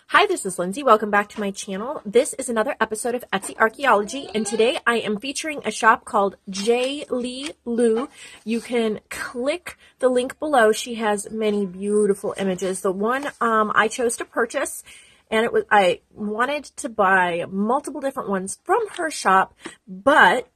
Hi, this is Lindsay. Welcome back to my channel. This is another episode of Etsy Archeology, and today I am featuring a shop called byJLeeloo. You can click the link below. She has many beautiful images. The one I chose to purchase, and I wanted to buy multiple different ones from her shop, but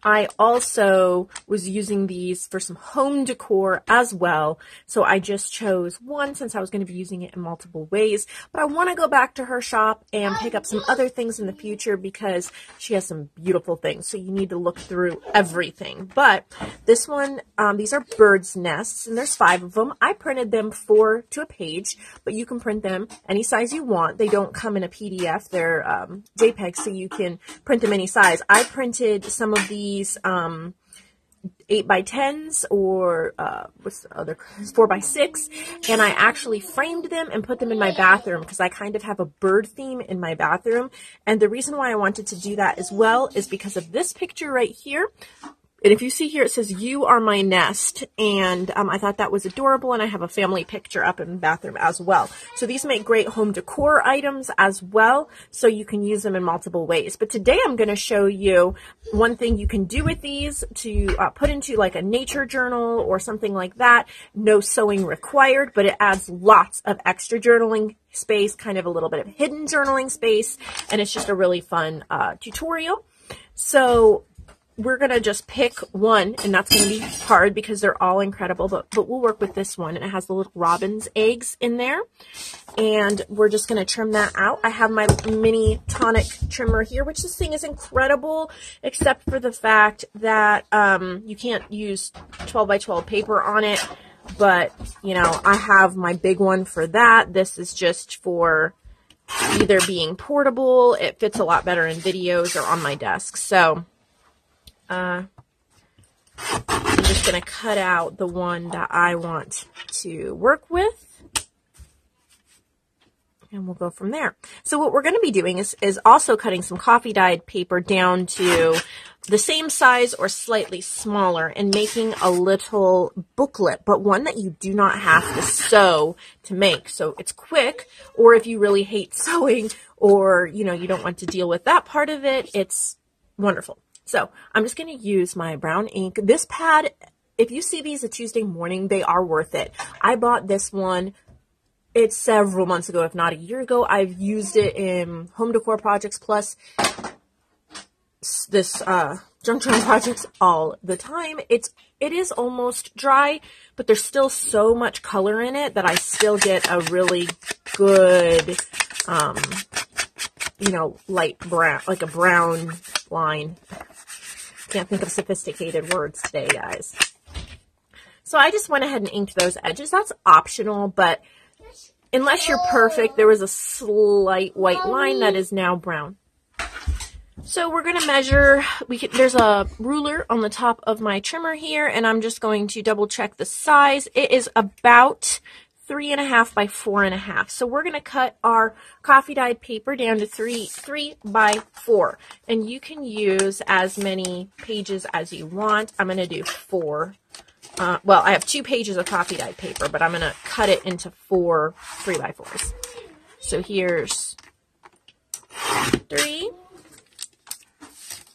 I also was using these for some home decor as well, so I just chose one since I was going to be using it in multiple ways. But I want to go back to her shop and pick up some other things in the future because she has some beautiful things, so you need to look through everything. But this one, these are bird's nests, and there's 5 of them. I printed them 4 to a page, but you can print them any size you want. They don't come in a PDF. They're JPEG, so you can print them any size. I printed some of these 8x10s or what's the other 4x6, and I actually framed them and put them in my bathroom because I kind of have a bird theme in my bathroom. And the reason why I wanted to do that as well is because of this picture right here. And if you see here, it says, "You are my nest." And I thought that was adorable. And I have a family picture up in the bathroom as well. So these make great home decor items as well. So you can use them in multiple ways. But today I'm going to show you one thing you can do with these to put into like a nature journal or something like that. No sewing required, but it adds lots of extra journaling space, kind of a little bit of hidden journaling space. And it's just a really fun tutorial. So we're going to just pick one, and that's going to be hard because they're all incredible, but we'll work with this one. And it has the little robin's eggs in there, and we're just going to trim that out. I have my mini tonic trimmer here, which this thing is incredible, except for the fact that you can't use 12 by 12 paper on it, but, you know, I have my big one for that. This is just for either being portable. It fits a lot better in videos or on my desk, so I'm just going to cut out the one that I want to work with, and we'll go from there. So what we're going to be doing is also cutting some coffee dyed paper down to the same size or slightly smaller and making a little booklet, but one that you do not have to sew to make. So it's quick, or if you really hate sewing or, you know, you don't want to deal with that part of it, it's wonderful. So I'm just going to use my brown ink. This pad, if you see these a Tuesday morning, they are worth it. I bought this one, it's several months ago, if not a year ago. I've used it in home decor projects plus this junk journal projects all the time. It is almost dry, but there's still so much color in it that I still get a really good, you know, light brown, like a brown line. Can't think of sophisticated words today, guys. So I just went ahead and inked those edges. That's optional, but unless you're perfect, there was a slight white line that is now brown. So we're going to measure. There's a ruler on the top of my trimmer here, and I'm just going to double check the size. It is about 3.5 by 4.5. So we're going to cut our coffee dyed paper down to 3 by 4. And you can use as many pages as you want. I'm going to do 4. Well, I have 2 pages of coffee dyed paper, but I'm going to cut it into 4 3 by 4s. So here's 3.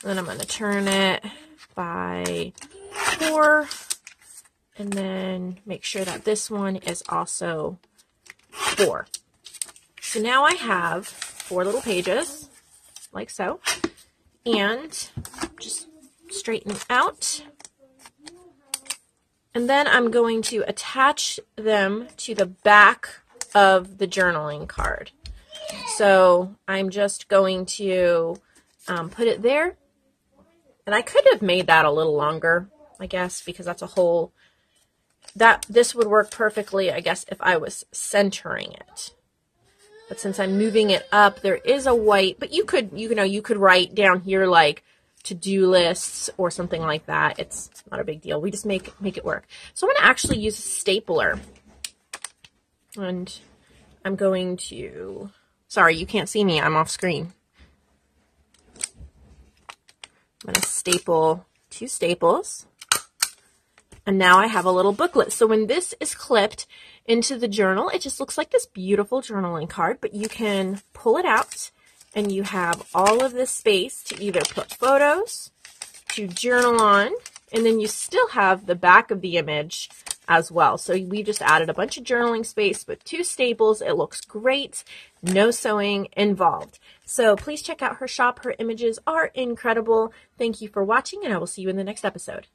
Then I'm going to turn it by 4. And then make sure that this one is also 4. So now I have 4 little pages, like so. And just straighten out. And then I'm going to attach them to the back of the journaling card. So I'm just going to put it there. And I could have made that a little longer, I guess, because that's a whole... This would work perfectly, I guess, if I was centering it. But since I'm moving it up, there is a white, but you could write down here like to-do lists or something like that. It's not a big deal. We just make it work. So I'm going to actually use a stapler. And I'm going to, sorry, you can't see me. I'm off screen. I'm going to staple 2 staples. And now I have a little booklet. So when this is clipped, into the journal. It just looks like this beautiful journaling card, but you can pull it out and you have all of this space to either put photos, to journal on, and then you still have the back of the image as well. So we just added a bunch of journaling space with 2 staples. It looks great. No sewing involved. So please check out her shop. Her images are incredible. Thank you for watching, and I will see you in the next episode.